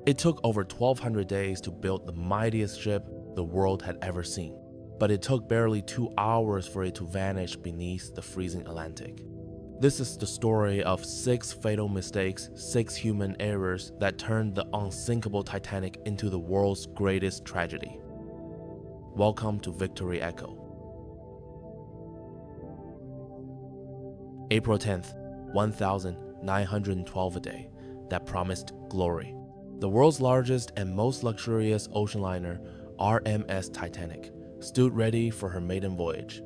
It took over 1,200 days to build the mightiest ship the world had ever seen, but it took barely 2 hours for it to vanish beneath the freezing Atlantic. This is the story of 6 fatal mistakes, 6 human errors that turned the unsinkable Titanic into the world's greatest tragedy. Welcome to Victory Echo. April 10th, 1912 a day that promised glory. The world's largest and most luxurious ocean liner, RMS Titanic, stood ready for her maiden voyage.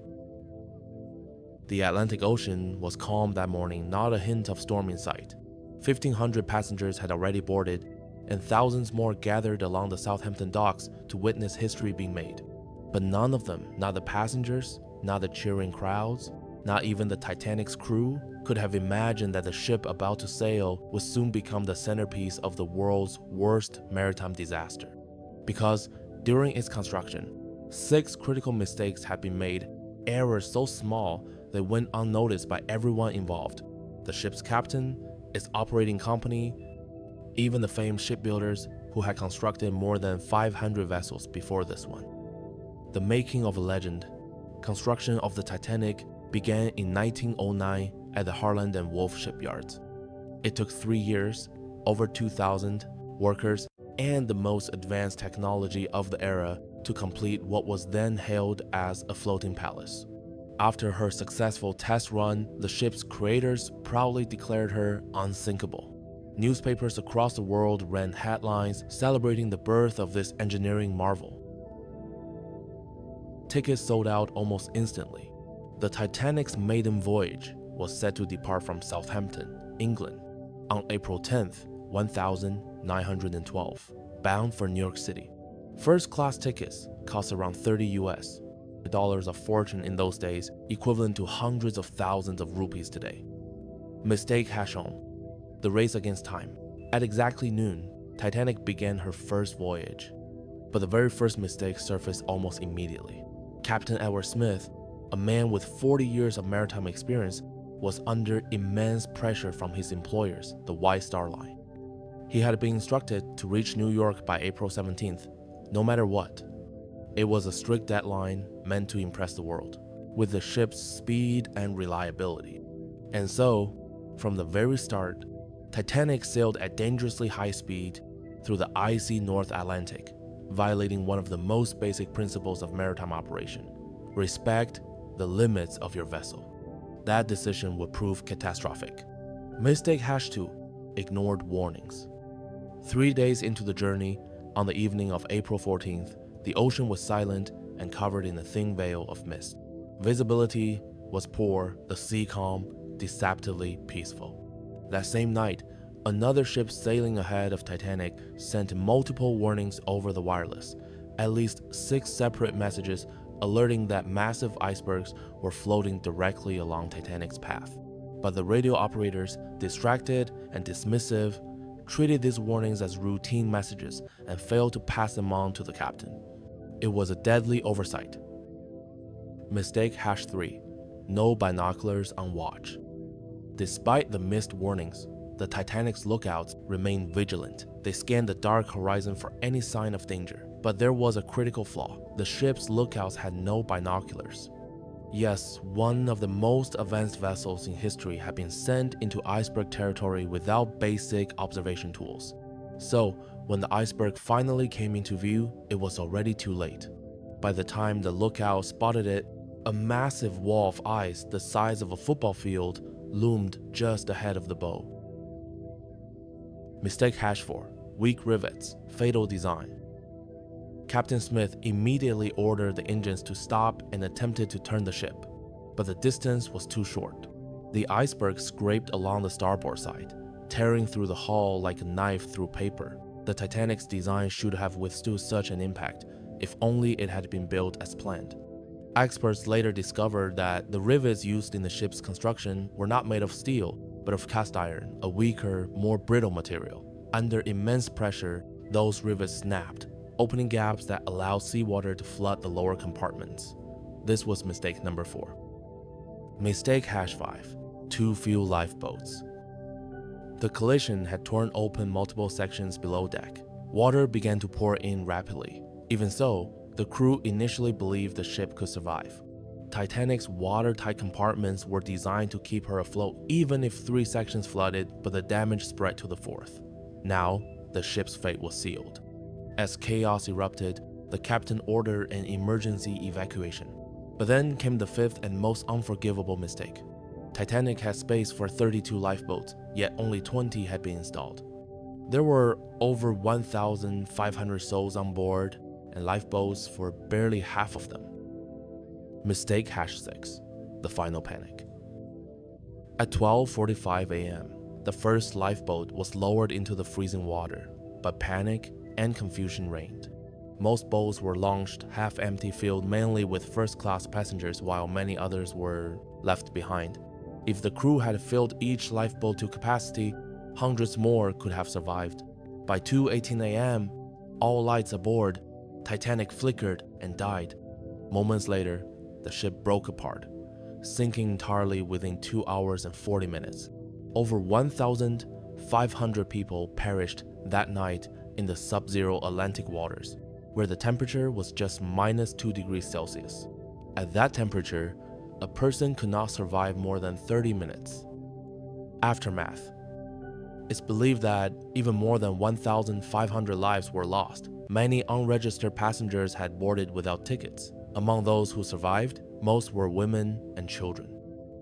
The Atlantic Ocean was calm that morning, not a hint of storm in sight. 1,500 passengers had already boarded, and thousands more gathered along the Southampton docks to witness history being made. But none of them, not the passengers, not the cheering crowds, not even the Titanic's crew, could have imagined that the ship about to sail would soon become the centerpiece of the world's worst maritime disaster. Because during its construction, 6 critical mistakes had been made, errors so small they went unnoticed by everyone involved: the ship's captain, its operating company, even the famed shipbuilders who had constructed more than 500 vessels before this one. The making of a legend. Construction of the Titanic began in 1909 at the Harland and Wolff shipyards. It took 3 years, over 2,000 workers, and the most advanced technology of the era to complete what was then hailed as a floating palace. After her successful test run, the ship's creators proudly declared her unsinkable. Newspapers across the world ran headlines celebrating the birth of this engineering marvel. Tickets sold out almost instantly. The Titanic's maiden voyage was set to depart from Southampton, England, on April 10th, 1912, bound for New York City. First-class tickets cost around $30 US, a fortune in those days, equivalent to hundreds of thousands of rupees today. Mistake #1. The race against time. At exactly noon, Titanic began her first voyage. But the very first mistake surfaced almost immediately. Captain Edward Smith, a man with 40 years of maritime experience, was under immense pressure from his employers, the White Star Line. He had been instructed to reach New York by April 17th, no matter what. It was a strict deadline meant to impress the world, with the ship's speed and reliability. And so, from the very start, Titanic sailed at dangerously high speed through the icy North Atlantic, violating one of the most basic principles of maritime operation: respect the limits of your vessel. That decision would prove catastrophic. Mistake #2. Ignored warnings. 3 days into the journey, on the evening of April 14th, the ocean was silent and covered in a thin veil of mist. Visibility was poor, the sea calm, deceptively peaceful. That same night, another ship sailing ahead of Titanic sent multiple warnings over the wireless, at least 6 separate messages alerting that massive icebergs were floating directly along Titanic's path. But the radio operators, distracted and dismissive, treated these warnings as routine messages and failed to pass them on to the captain. It was a deadly oversight. Mistake #3. No binoculars on watch. Despite the missed warnings, the Titanic's lookouts remained vigilant. They scanned the dark horizon for any sign of danger. But there was a critical flaw. The ship's lookouts had no binoculars. Yes, one of the most advanced vessels in history had been sent into iceberg territory without basic observation tools. So, when the iceberg finally came into view, it was already too late. By the time the lookout spotted it, a massive wall of ice the size of a football field loomed just ahead of the bow. Mistake #4. Weak rivets, fatal design. Captain Smith immediately ordered the engines to stop and attempted to turn the ship, but the distance was too short. The iceberg scraped along the starboard side, tearing through the hull like a knife through paper. The Titanic's design should have withstood such an impact if only it had been built as planned. Experts later discovered that the rivets used in the ship's construction were not made of steel, but of cast iron, a weaker, more brittle material. Under immense pressure, those rivets snapped, opening gaps that allowed seawater to flood the lower compartments. This was mistake #4. Mistake #5. Too few lifeboats. The collision had torn open multiple sections below deck. Water began to pour in rapidly. Even so, the crew initially believed the ship could survive. Titanic's watertight compartments were designed to keep her afloat even if 3 sections flooded, but the damage spread to the 4th. Now, the ship's fate was sealed. As chaos erupted, the captain ordered an emergency evacuation. But then came the 5th and most unforgivable mistake. Titanic had space for 32 lifeboats, yet only 20 had been installed. There were over 1,500 souls on board, and lifeboats for barely half of them. Mistake #6, the final panic. At 12:45 a.m., the first lifeboat was lowered into the freezing water, but panic and confusion reigned. Most boats were launched half-empty, filled mainly with first-class passengers, while many others were left behind. If the crew had filled each lifeboat to capacity, hundreds more could have survived. By 2:18 a.m., all lights aboard, Titanic flickered and died. Moments later, the ship broke apart, sinking entirely within 2 hours and 40 minutes. Over 1,500 people perished that night in the sub-zero Atlantic waters, where the temperature was just -2 degrees Celsius. At that temperature, a person could not survive more than 30 minutes. Aftermath. It's believed that even more than 1,500 lives were lost. Many unregistered passengers had boarded without tickets. Among those who survived, most were women and children.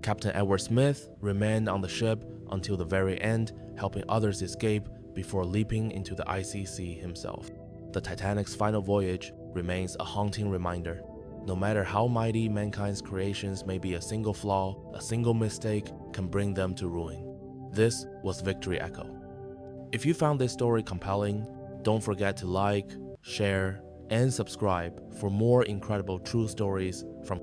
Captain Edward Smith remained on the ship until the very end, helping others escape before leaping into the icy sea himself. The Titanic's final voyage remains a haunting reminder. No matter how mighty mankind's creations may be, a single flaw, a single mistake can bring them to ruin. This was Victory Echo. If you found this story compelling, don't forget to like, share, and subscribe for more incredible true stories from